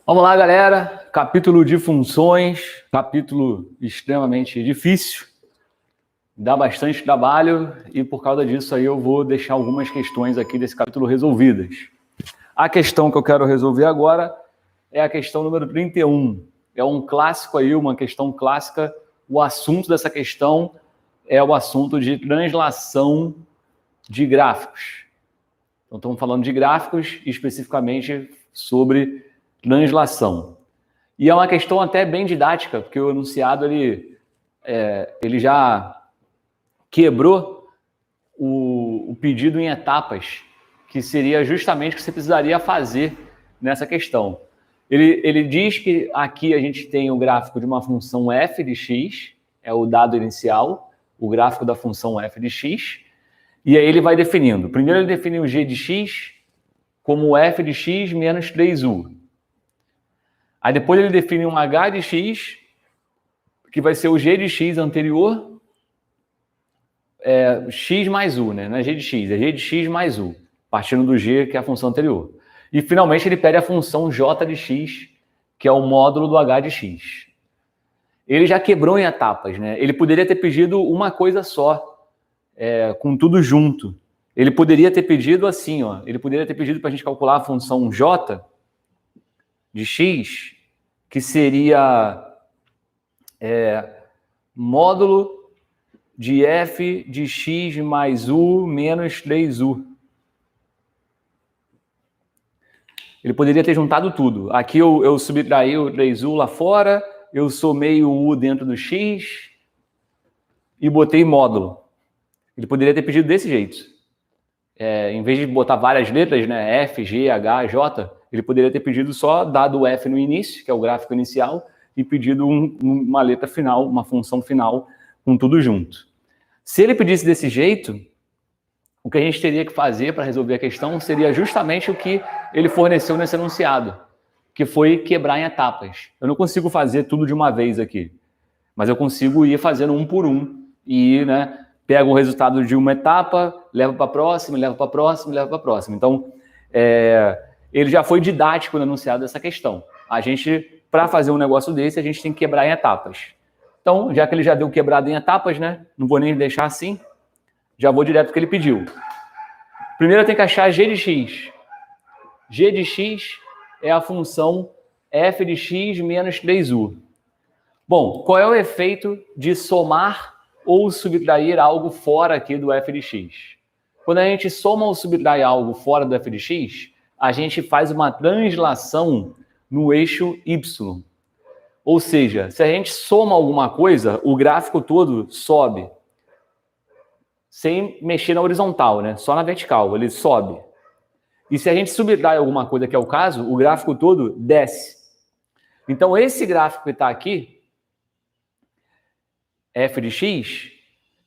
Vamos lá, galera. Capítulo de funções, capítulo extremamente difícil, dá bastante trabalho e por causa disso aí eu vou deixar algumas questões aqui desse capítulo resolvidas. A questão que eu quero resolver agora é a questão número 31. É um clássico aí, uma questão clássica. O assunto dessa questão é o assunto de translação de gráficos. Então, estamos falando de gráficos, especificamente sobre translação. E é uma questão até bem didática, porque o enunciado ele já quebrou o pedido em etapas, que seria justamente o que você precisaria fazer nessa questão. Ele diz que aqui a gente tem o gráfico de uma função f de x, é o dado inicial, o gráfico da função f de x, e aí ele vai definindo. Primeiro ele define o g de x como f de x menos 3u. Aí depois ele define um h de x, que vai ser o g de x anterior, x mais u, né? Não é g de x, é g de x mais u, partindo do g, que é a função anterior. E finalmente ele pede a função j de x, que é o módulo do h de x. Ele já quebrou em etapas, né? Ele poderia ter pedido uma coisa só, com tudo junto. Ele poderia ter pedido assim, ó. Ele poderia ter pedido para a gente calcular a função j de x, que seria módulo de f de x mais u menos 3u. Ele poderia ter juntado tudo. Aqui eu subtraí o 3u lá fora, eu somei o u dentro do x e botei módulo. Ele poderia ter pedido desse jeito. Em vez de botar várias letras, né, F, G, H, J, ele poderia ter pedido só dado o F no início, que é o gráfico inicial, e pedido uma letra final, uma função final, com tudo junto. Se ele pedisse desse jeito, o que a gente teria que fazer para resolver a questão seria justamente o que ele forneceu nesse enunciado, que foi quebrar em etapas. Eu não consigo fazer tudo de uma vez aqui, mas eu consigo ir fazendo um por um e, né, pego o resultado de uma etapa, levo para a próxima, levo para a próxima, levo para a próxima. Então, ele já foi didático no enunciado dessa questão. A gente, para fazer um negócio desse, a gente tem que quebrar em etapas. Então, já que ele já deu quebrado em etapas, né? Não vou nem deixar assim. Já vou direto para o que ele pediu. Primeiro eu tenho que achar g de x. G de x é a função f de x menos 3u. Bom, qual é o efeito de somar ou subtrair algo fora aqui do f de x? Quando a gente soma ou subtrai algo fora do f de x, a gente faz uma translação no eixo y. Ou seja, se a gente soma alguma coisa, o gráfico todo sobe. Sem mexer na horizontal, né? Só na vertical, ele sobe. E se a gente subtrai alguma coisa, que é o caso, o gráfico todo desce. Então, esse gráfico que está aqui, f de x,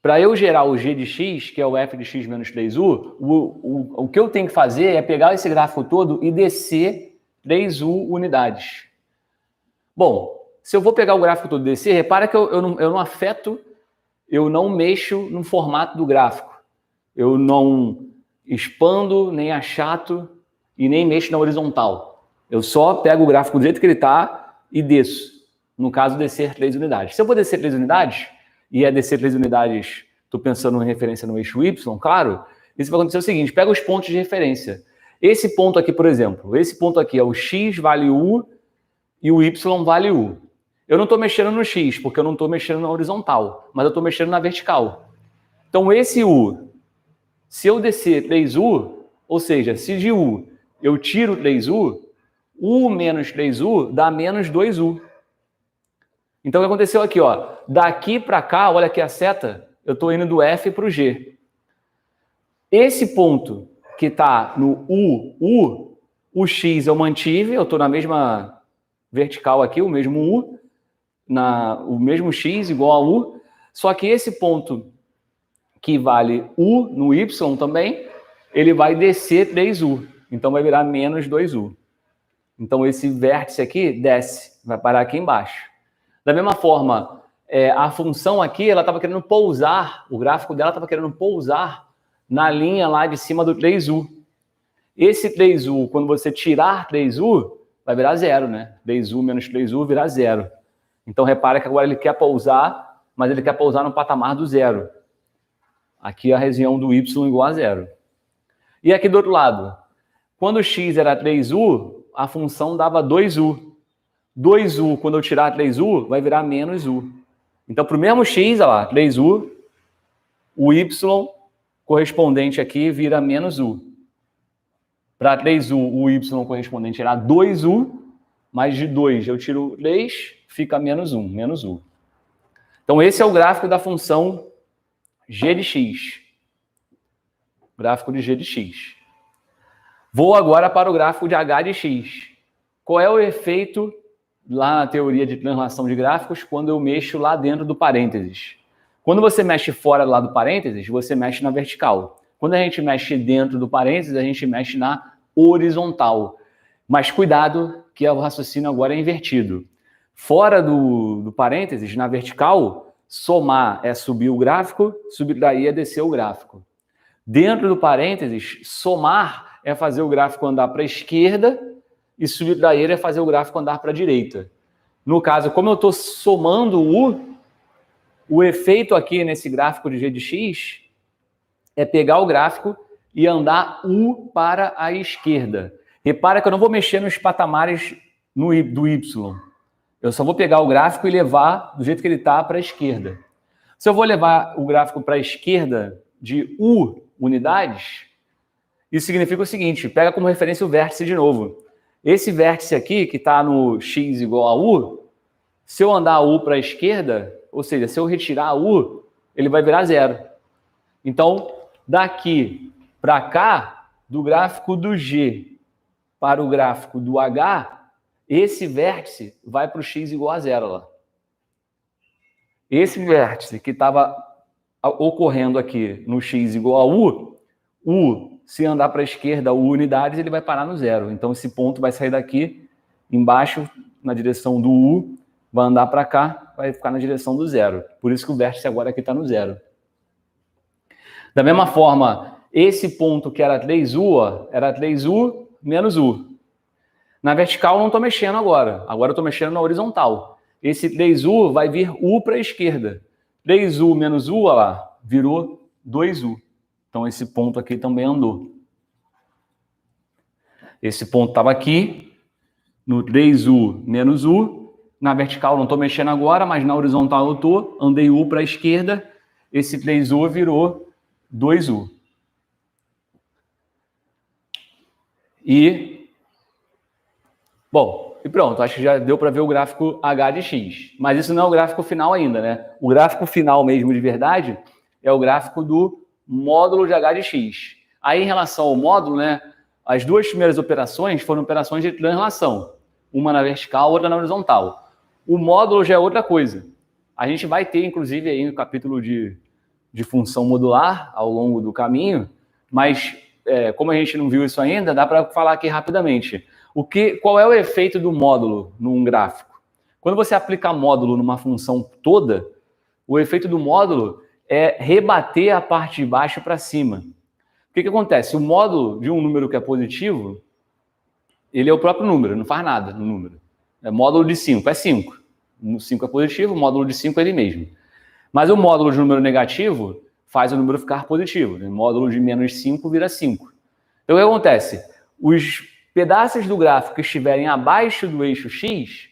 para eu gerar o g de x, que é o f de x menos 3u, o que eu tenho que fazer é pegar esse gráfico todo e descer 3u unidades. Bom, se eu vou pegar o gráfico todo e descer, repara que eu não afeto, eu não mexo no formato do gráfico. Eu não expando, nem achato e nem mexo na horizontal. Eu só pego o gráfico do jeito que ele está e desço. No caso, descer 3 unidades. Se eu vou descer 3 unidades, e é descer 3 unidades, estou pensando em referência no eixo Y, claro, isso vai acontecer o seguinte, pega os pontos de referência. Esse ponto aqui, por exemplo, esse ponto aqui é o x vale u e o y vale u. Eu não estou mexendo no x, porque eu não estou mexendo na horizontal, mas eu estou mexendo na vertical. Então, esse u, se eu descer 3u, ou seja, se de u eu tiro 3u, u menos 3u dá menos 2u. Então, o que aconteceu aqui? Ó, daqui para cá, olha aqui a seta, eu estou indo do F para o G. Esse ponto que está no U, o X eu mantive, eu estou na mesma vertical aqui, o mesmo U, o mesmo X igual a U, só que esse ponto que vale U no Y também, ele vai descer 3U, então vai virar menos 2U. Então esse vértice aqui desce, vai parar aqui embaixo. Da mesma forma, a função aqui, ela estava querendo pousar, o gráfico dela estava querendo pousar na linha lá de cima do 3U. Esse 3U, quando você tirar 3U, vai virar zero, né? 3u menos 3u virar zero. Então, repara que agora ele quer pousar, mas ele quer pousar no patamar do zero. Aqui a região do y igual a zero. E aqui do outro lado, quando x era 3u, a função dava 2u. 2u, quando eu tirar 3u, vai virar menos u. Então, para o mesmo x, olha lá, 3u, o y correspondente aqui vira menos u. Para 3u, o y correspondente era 2u, mais de 2 eu tiro 3, fica menos 1, menos u. Então, esse é o gráfico da função g de x. Gráfico de g de x. Vou agora para o gráfico de h de x. Qual é o efeito lá na teoria de translação de gráficos quando eu mexo lá dentro do parênteses? Quando você mexe fora lá do parênteses, você mexe na vertical. Quando a gente mexe dentro do parênteses, a gente mexe na horizontal. Mas cuidado, que o raciocínio agora é invertido. Fora do parênteses, na vertical, somar é subir o gráfico, subtrair é descer o gráfico. Dentro do parênteses, somar é fazer o gráfico andar para a esquerda e subtrair é fazer o gráfico andar para a direita. No caso, como eu estou somando o efeito aqui nesse gráfico de g de x é pegar o gráfico e andar u para a esquerda. Repara que eu não vou mexer nos patamares do y. Eu só vou pegar o gráfico e levar do jeito que ele está para a esquerda. Se eu vou levar o gráfico para a esquerda de u unidades, isso significa o seguinte, pega como referência o vértice de novo. Esse vértice aqui, que está no x igual a u, se eu andar u para a esquerda, ou seja, se eu retirar u, ele vai virar zero. Então, daqui para cá, do gráfico do g para o gráfico do h, esse vértice vai para o x igual a zero lá. Esse vértice que estava ocorrendo aqui no x igual a u, se andar para a esquerda, u unidades, ele vai parar no zero. Então, esse ponto vai sair daqui, embaixo, na direção do u, vai andar para cá, vai ficar na direção do zero. Por isso que o vértice agora aqui está no zero. Da mesma forma, esse ponto que era 3u, ó, era 3u menos u. Na vertical eu não estou mexendo agora. Agora eu estou mexendo na horizontal. Esse 3u vai vir u para a esquerda. 3u menos u, ó lá, virou 2u. Então esse ponto aqui também andou. Esse ponto estava aqui, no 3u menos u. Na vertical eu não estou mexendo agora, mas na horizontal eu estou. Andei u para a esquerda. Esse 3u virou 2u. Bom, e pronto, acho que já deu para ver o gráfico h de x. Mas isso não é o gráfico final ainda, né? O gráfico final mesmo de verdade é o gráfico do módulo de h de x. Aí, em relação ao módulo, né, as duas primeiras operações foram operações de translação. Uma na vertical, outra na horizontal. O módulo já é outra coisa. A gente vai ter, inclusive, aí no capítulo de função modular ao longo do caminho, mas como a gente não viu isso ainda, dá para falar aqui rapidamente. Qual é o efeito do módulo num gráfico? Quando você aplica módulo numa função toda, o efeito do módulo é rebater a parte de baixo para cima. O que acontece? O módulo de um número que é positivo, ele é o próprio número, não faz nada no número. Módulo de 5 é 5. O 5 é positivo, o módulo de 5 é ele mesmo. Mas o módulo de um número negativo faz o número ficar positivo. O módulo de menos 5 vira 5. Então, o que acontece? Os pedaços do gráfico que estiverem abaixo do eixo x,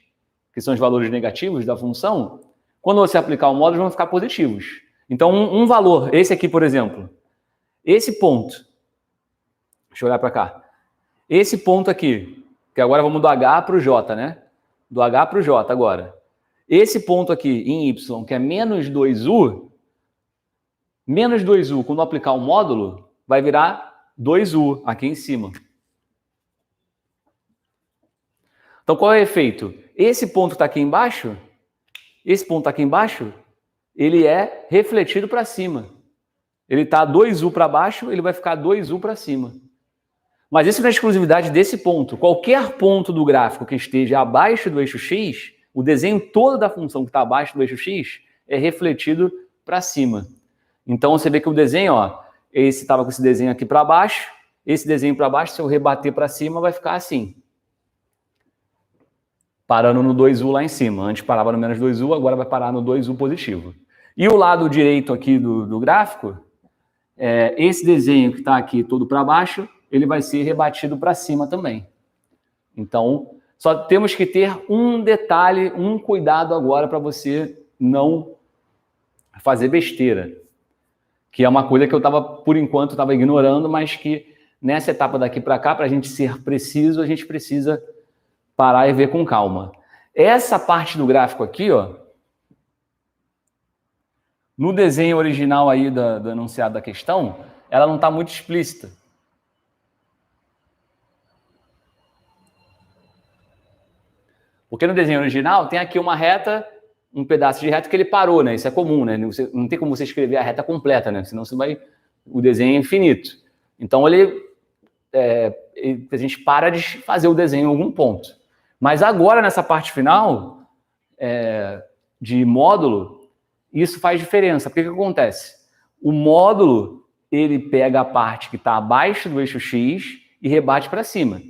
que são os valores negativos da função, quando você aplicar o módulo, vão ficar positivos. Então, um valor, esse aqui, por exemplo, esse ponto, deixa eu olhar para cá, esse ponto aqui, que agora vamos do h para o j, né? Do h para o j agora. Esse ponto aqui em y, que é menos 2u, quando aplicar o módulo, vai virar 2u aqui em cima. Então, qual é o efeito? Esse ponto que está aqui embaixo, ele é refletido para cima. Ele está 2u para baixo, ele vai ficar 2u para cima. Mas isso não é exclusividade desse ponto. Qualquer ponto do gráfico que esteja abaixo do eixo x, o desenho todo da função que está abaixo do eixo x é refletido para cima. Então, você vê que o desenho, ó, esse estava com esse desenho aqui para baixo, esse desenho para baixo, se eu rebater para cima, vai ficar assim. parando no 2U lá em cima. Antes parava no menos 2U, agora vai parar no 2U positivo. E o lado direito aqui do gráfico, esse desenho que está aqui todo para baixo, ele vai ser rebatido para cima também. Então, só temos que ter um detalhe, um cuidado agora para você não fazer besteira. Que é uma coisa que eu estava, por enquanto, estava ignorando, mas que nessa etapa daqui para cá, para a gente ser preciso, a gente precisa parar e ver com calma. Essa parte do gráfico aqui, ó, no desenho original aí do enunciado da questão, ela não está muito explícita. Porque no desenho original tem aqui uma reta, um pedaço de reta que ele parou, né? Isso é comum, né? Não tem como você escrever a reta completa, né? Senão o desenho é infinito. Então a gente para de fazer o desenho em algum ponto. Mas agora, nessa parte final de módulo, isso faz diferença. Porque o que acontece? O módulo, ele pega a parte que está abaixo do eixo X e rebate para cima.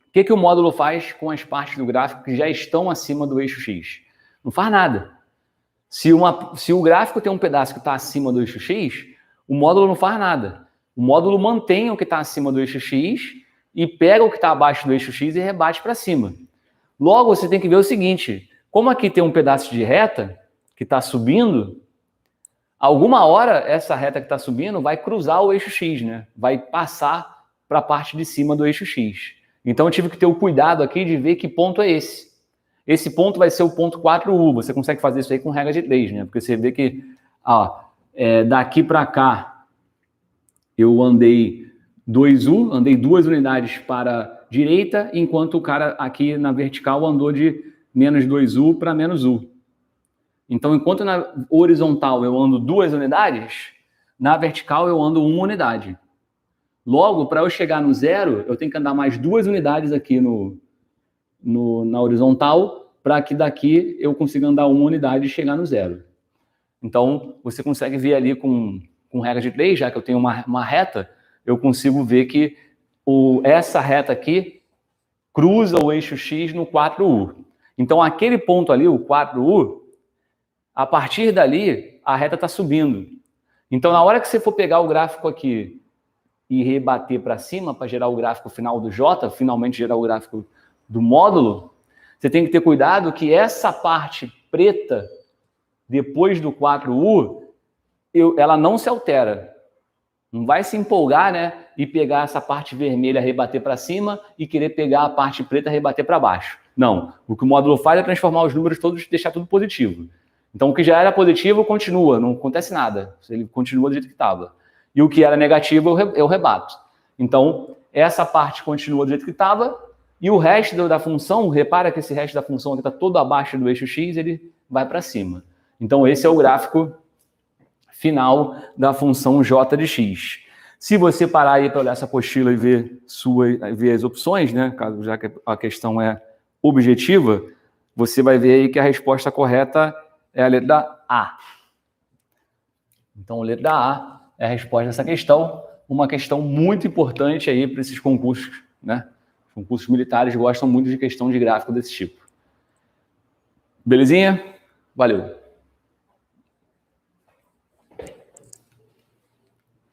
O que o módulo faz com as partes do gráfico que já estão acima do eixo X? Não faz nada. Se o gráfico tem um pedaço que está acima do eixo X, o módulo não faz nada. O módulo mantém o que está acima do eixo X e pega o que está abaixo do eixo X e rebate para cima. Logo, você tem que ver o seguinte, como aqui tem um pedaço de reta que está subindo, alguma hora essa reta que está subindo vai cruzar o eixo X, né? Vai passar para a parte de cima do eixo X. Então eu tive que ter o cuidado aqui de ver que ponto é esse. Esse ponto vai ser o ponto 4U. Você consegue fazer isso aí com regra de 3, né? Porque você vê que daqui para cá eu andei 2U, andei 2 unidades para a direita, enquanto o cara aqui na vertical andou de menos 2U para menos U. Então, enquanto na horizontal eu ando 2 unidades, na vertical eu ando 1 unidade. Logo, para eu chegar no zero, eu tenho que andar mais 2 unidades aqui na horizontal, para que daqui eu consiga andar 1 unidade e chegar no zero. Então, você consegue ver ali com regra de 3, já que eu tenho uma reta, eu consigo ver que essa reta aqui cruza o eixo X no 4U. Então, aquele ponto ali, o 4U, a partir dali, a reta está subindo. Então, na hora que você for pegar o gráfico aqui e rebater para cima para gerar o gráfico final do J, finalmente gerar o gráfico do módulo, você tem que ter cuidado que essa parte preta, depois do 4U, ela não se altera. Não vai se empolgar, né? E pegar essa parte vermelha, rebater para cima e querer pegar a parte preta, rebater para baixo. Não. O que o módulo faz é transformar os números todos e deixar tudo positivo. Então, o que já era positivo continua, não acontece nada. Ele continua do jeito que estava. E o que era negativo, eu rebato. Então, essa parte continua do jeito que estava e o resto da função, repara que esse resto da função aqui está todo abaixo do eixo X, ele vai para cima. Então, esse é o gráfico final da função j de x. Se você parar aí para olhar essa apostila e ver as opções, né, já que a questão é objetiva, você vai ver aí que a resposta correta é a letra A. Então, a letra A é a resposta dessa questão, uma questão muito importante aí para esses concursos, né? Os concursos militares gostam muito de questão de gráfico desse tipo. Belezinha? Valeu!